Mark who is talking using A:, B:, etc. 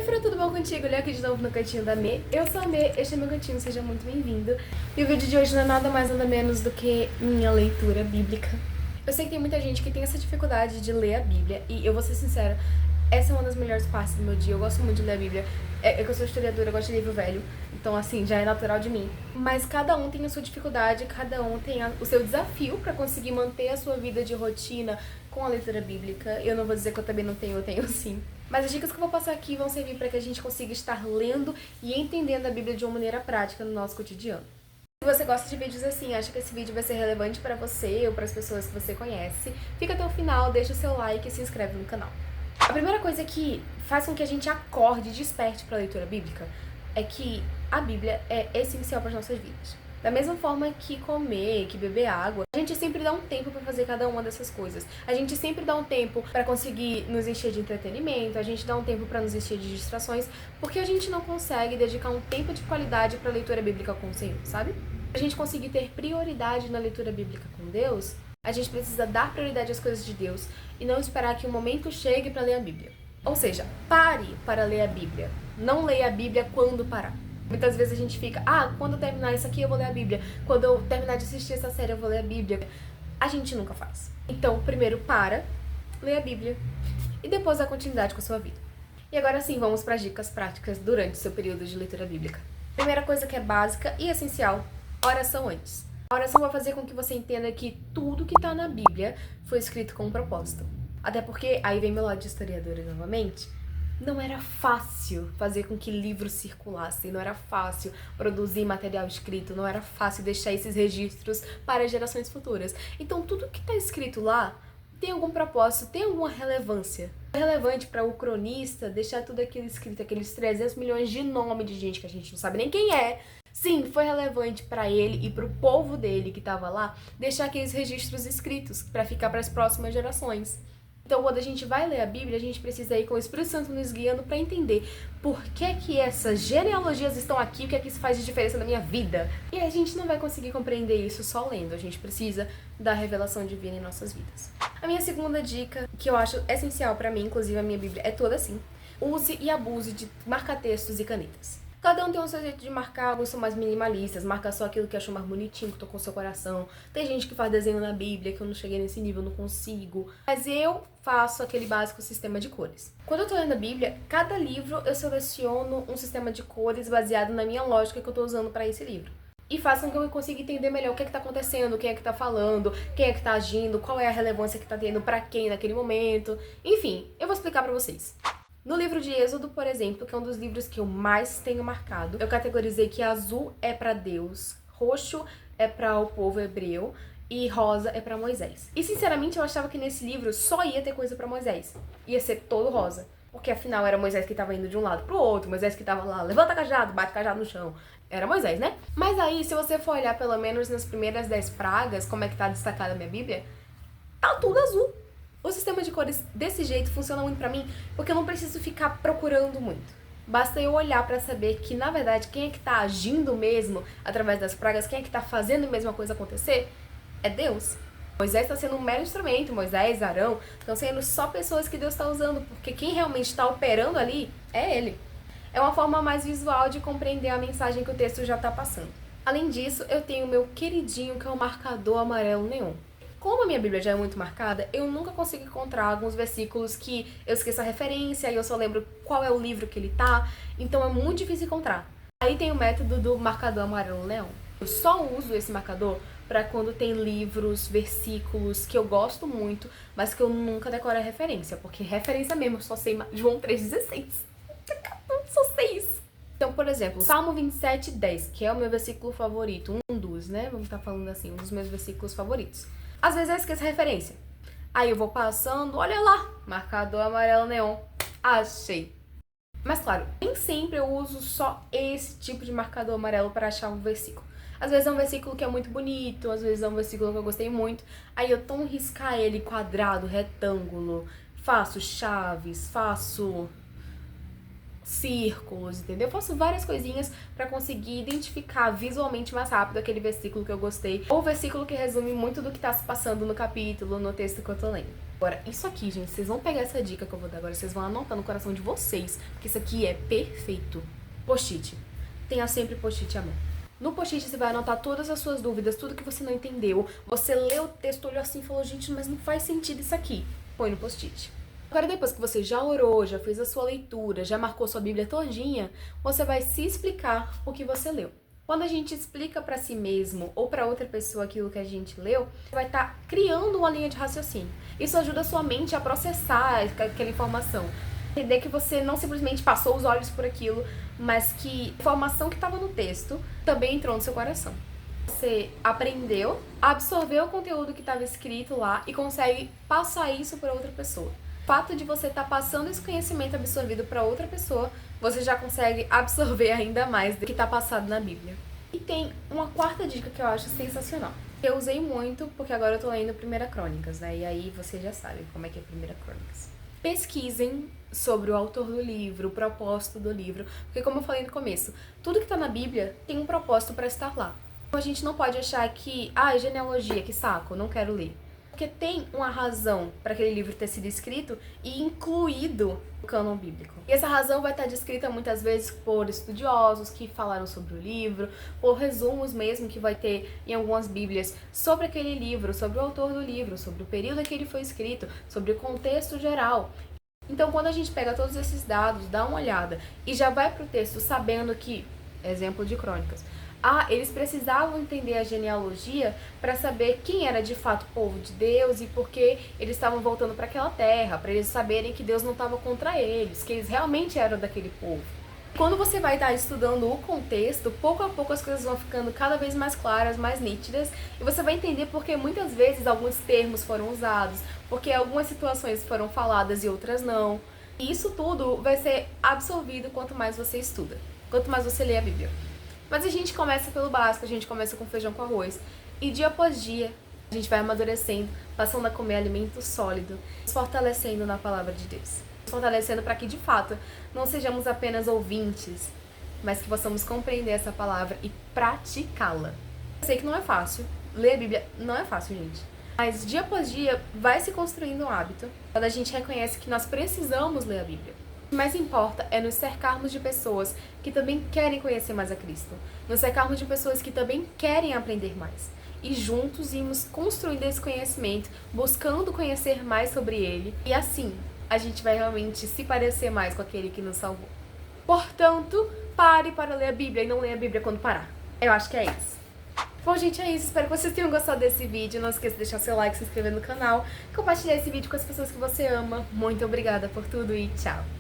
A: Oi, Fran, tudo bom contigo? Olha aqui de novo no Cantinho da Mê. Eu sou a Mê, este é meu cantinho, seja muito bem-vindo. E o vídeo de hoje não é nada mais nada menos do que minha leitura bíblica. Eu sei que tem muita gente que tem essa dificuldade de ler a Bíblia, e eu vou ser sincera, essa é uma das melhores partes do meu dia. Eu gosto muito de ler a Bíblia. É que eu sou historiadora, eu gosto de livro velho, então assim, já é natural de mim. Mas cada um tem a sua dificuldade, cada um tem o seu desafio pra conseguir manter a sua vida de rotina com a leitura bíblica. Eu não vou dizer que eu também não tenho, eu tenho sim. Mas as dicas que eu vou passar aqui vão servir para que a gente consiga estar lendo e entendendo a Bíblia de uma maneira prática no nosso cotidiano. Se você gosta de vídeos assim, acha que esse vídeo vai ser relevante para você ou para as pessoas que você conhece, fica até o final, deixa o seu like e se inscreve no canal. A primeira coisa que faz com que a gente acorde e desperte para a leitura bíblica é que a Bíblia é essencial para as nossas vidas. Da mesma forma que comer, que beber água, a gente sempre dá um tempo para fazer cada uma dessas coisas. A gente sempre dá um tempo para conseguir nos encher de entretenimento, a gente dá um tempo para nos encher de distrações, porque a gente não consegue dedicar um tempo de qualidade para a leitura bíblica com o Senhor, sabe? Pra gente conseguir ter prioridade na leitura bíblica com Deus, a gente precisa dar prioridade às coisas de Deus e não esperar que o momento chegue para ler a Bíblia. Ou seja, pare para ler a Bíblia. Não leia a Bíblia quando parar. Muitas vezes a gente fica, quando eu terminar isso aqui eu vou ler a Bíblia. Quando eu terminar de assistir essa série eu vou ler a Bíblia. A gente nunca faz. Então, primeiro para, lê a Bíblia e depois dá continuidade com a sua vida. E agora sim, vamos para as dicas práticas durante o seu período de leitura bíblica. Primeira coisa que é básica e essencial, oração antes. A oração vai fazer com que você entenda que tudo que está na Bíblia foi escrito com um propósito. Até porque, aí vem meu lado de historiadora novamente, não era fácil fazer com que livros circulassem, não era fácil produzir material escrito, não era fácil deixar esses registros para gerações futuras. Então tudo que está escrito lá tem algum propósito, tem alguma relevância. É relevante para o cronista deixar tudo aquilo escrito, aqueles 300 milhões de nomes de gente que a gente não sabe nem quem é. Sim, foi relevante para ele e para o povo dele que estava lá deixar aqueles registros escritos para ficar para as próximas gerações. Então, quando a gente vai ler a Bíblia, a gente precisa ir com o Espírito Santo nos guiando para entender por que essas genealogias estão aqui, o que é que isso faz de diferença na minha vida. E a gente não vai conseguir compreender isso só lendo, a gente precisa da revelação divina em nossas vidas. A minha segunda dica, que eu acho essencial para mim, inclusive a minha Bíblia é toda assim, use e abuse de marca-textos e canetas. Cada um tem um seu jeito de marcar, alguns são mais minimalistas, marca só aquilo que achou mais bonitinho, que tocou seu coração. Tem gente que faz desenho na Bíblia, que eu não cheguei nesse nível, não consigo. Mas eu faço aquele básico sistema de cores. Quando eu tô lendo a Bíblia, cada livro eu seleciono um sistema de cores baseado na minha lógica que eu tô usando para esse livro. E faz com que eu consiga entender melhor o que é que tá acontecendo, quem é que tá falando, quem é que tá agindo, qual é a relevância que tá tendo pra quem naquele momento. Enfim, eu vou explicar pra vocês. No livro de Êxodo, por exemplo, que é um dos livros que eu mais tenho marcado, eu categorizei que azul é para Deus, roxo é para o povo hebreu e rosa é para Moisés. E sinceramente eu achava que nesse livro só ia ter coisa para Moisés. Ia ser todo rosa. Porque afinal era Moisés que estava indo de um lado pro outro, Moisés que estava lá, levanta cajado, bate cajado no chão. Era Moisés, né? Mas aí, se você for olhar pelo menos nas primeiras 10 pragas, como é que tá destacada a minha Bíblia, tá tudo azul. O sistema de cores desse jeito funciona muito pra mim, porque eu não preciso ficar procurando muito. Basta eu olhar pra saber que, na verdade, quem é que tá agindo mesmo através das pragas, quem é que tá fazendo a mesma coisa acontecer, é Deus. Moisés está sendo um mero instrumento, Moisés, Arão, estão sendo só pessoas que Deus está usando, porque quem realmente está operando ali é Ele. É uma forma mais visual de compreender a mensagem que o texto já está passando. Além disso, eu tenho o meu queridinho, que é o marcador amarelo neon. Como a minha Bíblia já é muito marcada, eu nunca consigo encontrar alguns versículos que eu esqueço a referência e eu só lembro qual é o livro que ele tá, então é muito difícil encontrar. Aí tem o método do marcador amarelo neon. Eu só uso esse marcador para quando tem livros, versículos que eu gosto muito, mas que eu nunca decoro a referência, porque referência mesmo, eu só sei João 3,16. Só sei isso. Então, por exemplo, Salmo 27:10, que é o meu versículo favorito, um dos, né? Vamos estar falando assim, um dos meus versículos favoritos. Às vezes eu esqueço a referência. Aí eu vou passando, olha lá, marcador amarelo neon. Achei. Mas claro, nem sempre eu uso só esse tipo de marcador amarelo para achar um versículo. Às vezes é um versículo que é muito bonito, às vezes é um versículo que eu gostei muito. Aí eu tomo riscar ele quadrado, retângulo, faço chaves, faço círculos, entendeu? Eu faço várias coisinhas pra conseguir identificar visualmente mais rápido aquele versículo que eu gostei, ou o versículo que resume muito do que tá se passando no capítulo, no texto que eu tô lendo. Agora, isso aqui, gente, vocês vão pegar essa dica que eu vou dar agora, vocês vão anotar no coração de vocês, porque isso aqui é perfeito. Post-it. Tenha sempre post-it à mão. No post-it você vai anotar todas as suas dúvidas, tudo que você não entendeu. Você leu o texto, olhou assim e falou, gente, mas não faz sentido isso aqui. Põe no post-it. Agora, depois que você já orou, já fez a sua leitura, já marcou sua Bíblia todinha, você vai se explicar o que você leu. Quando a gente explica pra si mesmo ou pra outra pessoa aquilo que a gente leu, você vai estar criando uma linha de raciocínio. Isso ajuda a sua mente a processar aquela informação. Entender que você não simplesmente passou os olhos por aquilo, mas que a informação que estava no texto também entrou no seu coração. Você aprendeu, absorveu o conteúdo que estava escrito lá e consegue passar isso para outra pessoa. O fato de você estar passando esse conhecimento absorvido para outra pessoa, você já consegue absorver ainda mais do que está passado na Bíblia. E tem uma quarta dica que eu acho sensacional. Eu usei muito porque agora eu tô lendo 1 Crônicas, né? E aí você já sabe como é que é 1 Crônicas. Pesquisem sobre o autor do livro, o propósito do livro, porque como eu falei no começo, tudo que tá na Bíblia tem um propósito para estar lá. Então a gente não pode achar que, genealogia, que saco, não quero ler. Porque tem uma razão para aquele livro ter sido escrito e incluído no cânon bíblico. E essa razão vai estar descrita muitas vezes por estudiosos que falaram sobre o livro, por resumos mesmo que vai ter em algumas bíblias sobre aquele livro, sobre o autor do livro, sobre o período em que ele foi escrito, sobre o contexto geral. Então, quando a gente pega todos esses dados, dá uma olhada e já vai para o texto sabendo que, exemplo de Crônicas, eles precisavam entender a genealogia para saber quem era de fato o povo de Deus e por que eles estavam voltando para aquela terra, para eles saberem que Deus não estava contra eles, que eles realmente eram daquele povo. Quando você vai estar estudando o contexto, pouco a pouco as coisas vão ficando cada vez mais claras, mais nítidas, e você vai entender porque muitas vezes alguns termos foram usados, porque algumas situações foram faladas e outras não. E isso tudo vai ser absorvido quanto mais você estuda, quanto mais você lê a Bíblia. Mas a gente começa pelo básico, a gente começa com feijão com arroz. E dia após dia, a gente vai amadurecendo, passando a comer alimento sólido, nos fortalecendo na palavra de Deus. Nos fortalecendo para que, de fato, não sejamos apenas ouvintes, mas que possamos compreender essa palavra e praticá-la. Eu sei que não é fácil, ler a Bíblia não é fácil, gente. Mas dia após dia vai se construindo um hábito, quando a gente reconhece que nós precisamos ler a Bíblia. O que mais importa é nos cercarmos de pessoas que também querem conhecer mais a Cristo. Nos cercarmos de pessoas que também querem aprender mais. E juntos irmos construindo esse conhecimento, buscando conhecer mais sobre ele. E assim, a gente vai realmente se parecer mais com aquele que nos salvou. Portanto, pare para ler a Bíblia e não leia a Bíblia quando parar. Eu acho que é isso. Bom, gente, é isso. Espero que vocês tenham gostado desse vídeo. Não esqueça de deixar seu like, se inscrever no canal, compartilhar esse vídeo com as pessoas que você ama. Muito obrigada por tudo e tchau!